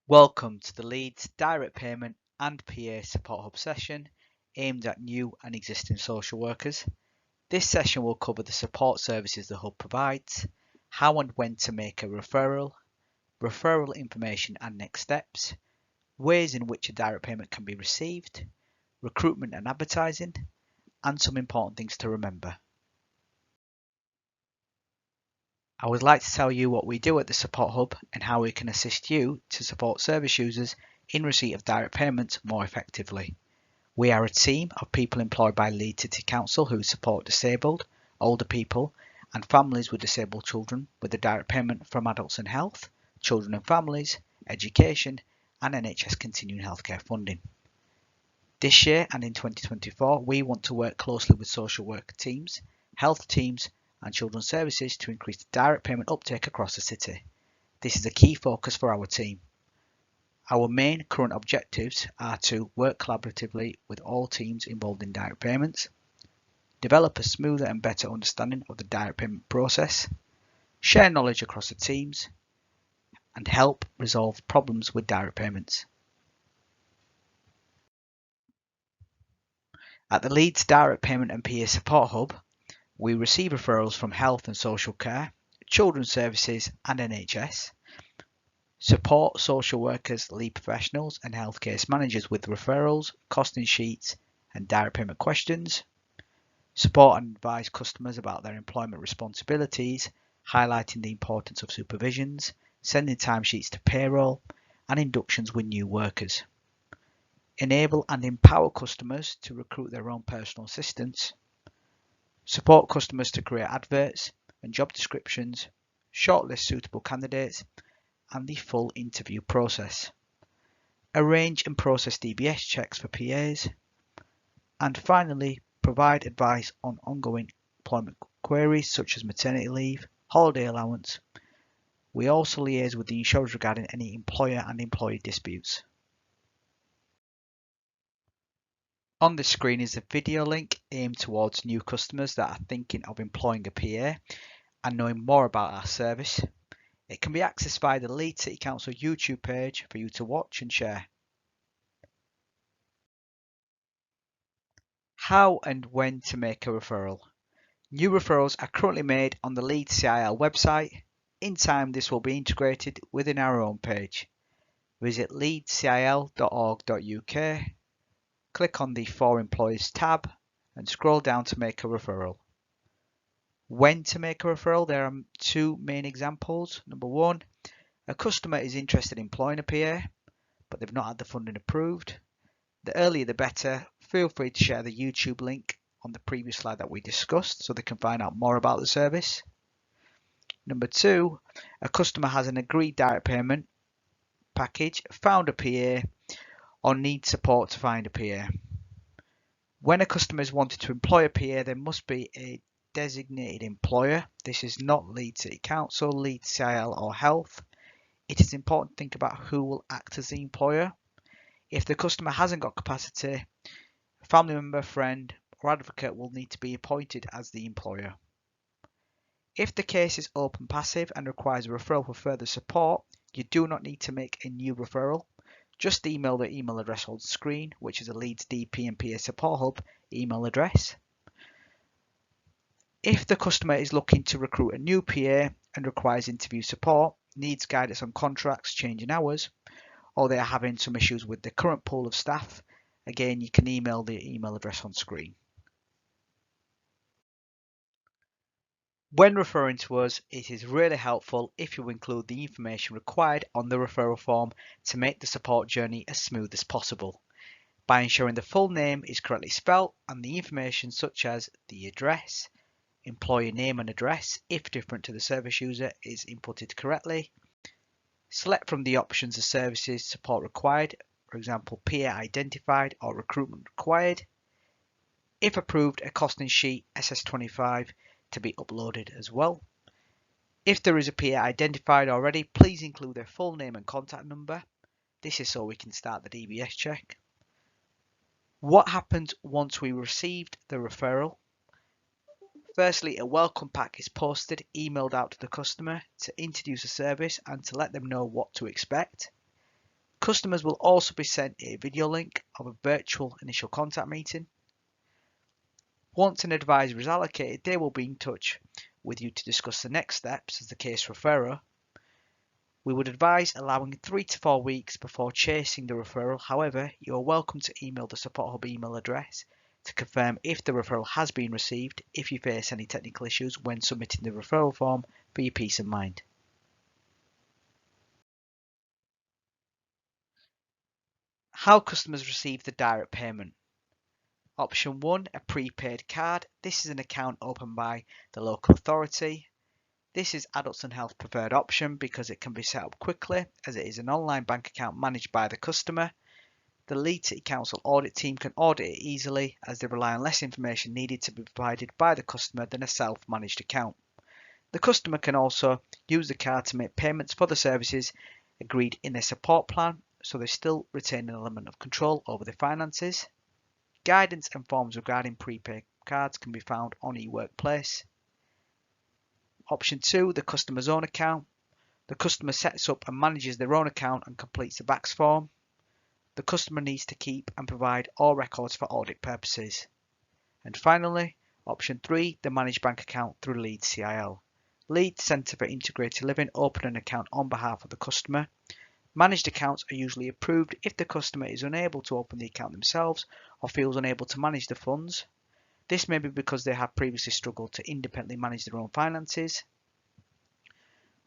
Welcome to the Leeds Direct Payment and PA Support Hub session aimed at new and existing social workers. This session will cover the support services the Hub provides, how and when to make a referral, referral information and next steps, ways in which a direct payment can be received, recruitment and advertising, and some important things to remember. I would like to tell you what we do at the Support Hub and how we can assist you to support service users in receipt of direct payments more effectively. We are a team of people employed by Leeds City Council who support disabled, older people and families with disabled children with a direct payment from Adults and Health, Children and Families, Education and NHS Continuing Healthcare Funding. This year and in 2024 we want to work closely with social work teams, health teams and children's services to increase the direct payment uptake across the city. This is a key focus for our team. Our main current objectives are to work collaboratively with all teams involved in direct payments, develop a smoother and better understanding of the direct payment process, share knowledge across the teams, and help resolve problems with direct payments. At the Leeds Direct Payment and PA Support Hub, we receive referrals from health and social care, children's services and NHS, support social workers, lead professionals and health case managers with referrals, costing sheets and direct payment questions, support and advise customers about their employment responsibilities, highlighting the importance of supervisions, sending timesheets to payroll and inductions with new workers, enable and empower customers to recruit their own personal assistants, support customers to create adverts and job descriptions, shortlist suitable candidates, and the full interview process. Arrange and process DBS checks for PAs. And finally, provide advice on ongoing employment queries such as maternity leave, holiday allowance. We also liaise with the insurers regarding any employer and employee disputes. On the screen is a video link aimed towards new customers that are thinking of employing a PA and knowing more about our service. It can be accessed by the Leeds City Council YouTube page for you to watch and share. How and when to make a referral. New referrals are currently made on the Leeds CIL website. In time, this will be integrated within our own page. Visit leedscil.org.uk, click on the For Employees tab and scroll down to make a referral. When to make a referral, there are two main examples. Number one, a customer is interested in employing a PA, but they've not had the funding approved. The earlier the better. Feel free to share the YouTube link on the previous slide that we discussed so they can find out more about the service. Number two, a customer has an agreed direct payment package, found a PA, or needs support to find a PA. When a customer is wanted to employ a PA, there must be a designated employer. This is not Leeds City Council, Leeds CIL or Health. It is important to think about who will act as the employer. If the customer hasn't got capacity, a family member, friend or advocate will need to be appointed as the employer. If the case is open passive and requires a referral for further support, you do not need to make a new referral. Just email the email address on screen, which is a Leeds DP and PA Support Hub email address. If the customer is looking to recruit a new PA and requires interview support, needs guidance on contracts, changing hours, or they are having some issues with the current pool of staff, again, you can email the email address on screen. When referring to us, it is really helpful if you include the information required on the referral form to make the support journey as smooth as possible, by ensuring the full name is correctly spelt and the information such as the address, employer name and address, if different to the service user, is inputted correctly. Select from the options of services support required, for example, PA identified or recruitment required. If approved, a costing sheet SS25 to be uploaded as well. If there is a PA identified already, please include their full name and contact number. This is so we can start the DBS check. What happens once we received the referral? Firstly, a welcome pack is posted, emailed out to the customer to introduce the service and to let them know what to expect. Customers will also be sent a video link of a virtual initial contact meeting. Once an advisor is allocated, they will be in touch with you to discuss the next steps as the case referrer. We would advise allowing 3 to 4 weeks before chasing the referral. However, you are welcome to email the Support Hub email address to confirm if the referral has been received if you face any technical issues when submitting the referral form for your peace of mind. How customers receive the direct payment. Option 1, a prepaid card. This is an account opened by the local authority. This is Adults and Health preferred option because it can be set up quickly as it is an online bank account managed by the customer. The Leeds City Council audit team can audit it easily as they rely on less information needed to be provided by the customer than a self-managed account. The customer can also use the card to make payments for the services agreed in their support plan, so they still retain an element of control over their finances. Guidance and forms regarding prepaid cards can be found on eWorkplace. Option 2, the customer's own account. The customer sets up and manages their own account and completes the BACS form. The customer needs to keep and provide all records for audit purposes. And finally, option 3, the managed bank account through Leeds CIL. Leeds Centre for Integrated Living open an account on behalf of the customer. Managed accounts are usually approved if the customer is unable to open the account themselves or feels unable to manage the funds. This may be because they have previously struggled to independently manage their own finances.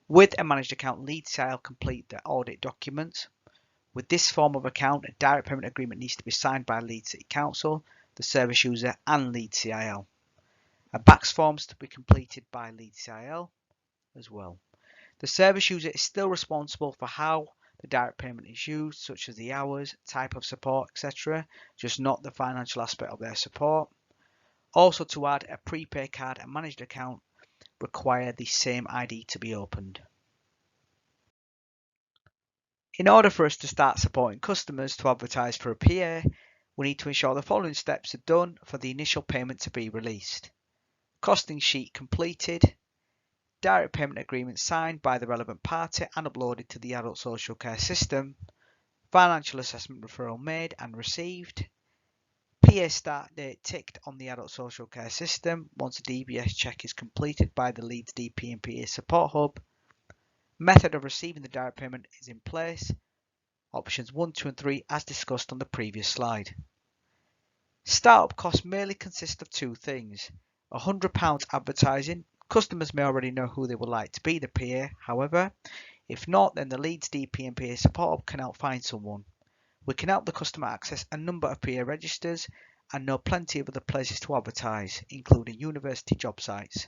With a managed account, Leeds CIL complete the audit documents. With this form of account, a direct payment agreement needs to be signed by Leeds City Council, the service user and Leeds CIL. A BACS form is to be completed by Leeds CIL as well. The service user is still responsible for how the direct payment is used, such as the hours, type of support, etc., just not the financial aspect of their support. Also, to add a prepaid card and managed account require the same ID to be opened. In order for us to start supporting customers to advertise for a PA, we need to ensure the following steps are done for the initial payment to be released. Costing sheet completed, direct payment agreement signed by the relevant party and uploaded to the adult social care system, financial assessment referral made and received, PA start date ticked on the adult social care system once a DBS check is completed by the Leeds DP and PA support hub, method of receiving the direct payment is in place, options 1, 2 and 3 as discussed on the previous slide. Startup costs mainly consist of 2 things, £100 advertising. Customers may already know who they would like to be the PA, however, if not, then the Leeds DP and PA support hub can help find someone. We can help the customer access a number of PA registers and know plenty of other places to advertise, including university job sites.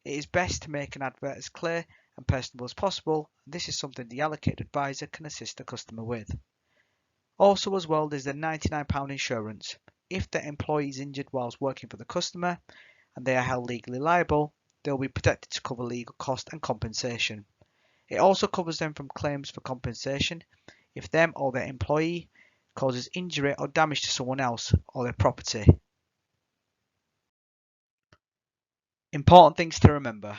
It is best to make an advert as clear and personable as possible, and this is something the allocated advisor can assist the customer with. Also as well, there's the £99 insurance. If the employee is injured whilst working for the customer and they are held legally liable, they will be protected to cover legal cost and compensation. It also covers them from claims for compensation if them or their employee causes injury or damage to someone else or their property. Important things to remember.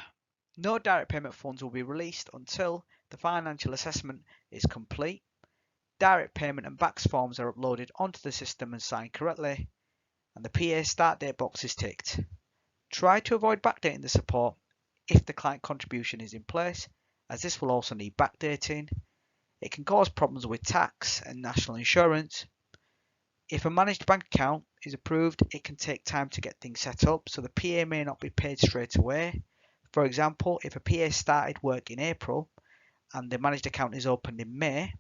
No direct payment funds will be released until the financial assessment is complete, direct payment and BACS forms are uploaded onto the system and signed correctly, and the PA start date box is ticked. Try to avoid backdating the support if the client contribution is in place, as this will also need backdating. It can cause problems with tax and national insurance. If a managed bank account is approved, it can take time to get things set up, so the PA may not be paid straight away. For example, if a PA started work in April and the managed account is opened in May,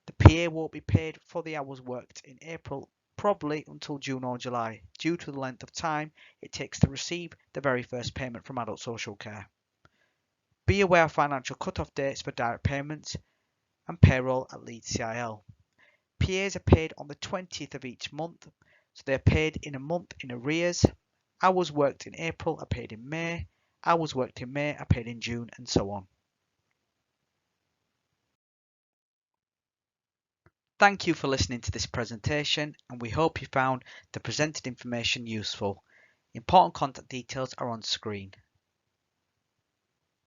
the PA won't be paid for the hours worked in April, probably until June or July, due to the length of time it takes to receive the very first payment from adult social care. Be aware of financial cut-off dates for direct payments and payroll at Leeds CIL. PAs are paid on the 20th of each month, so they are paid in a month in arrears. Hours worked in April are paid in May, hours worked in May are paid in June, and so on. Thank you for listening to this presentation, and we hope you found the presented information useful. Important contact details are on screen.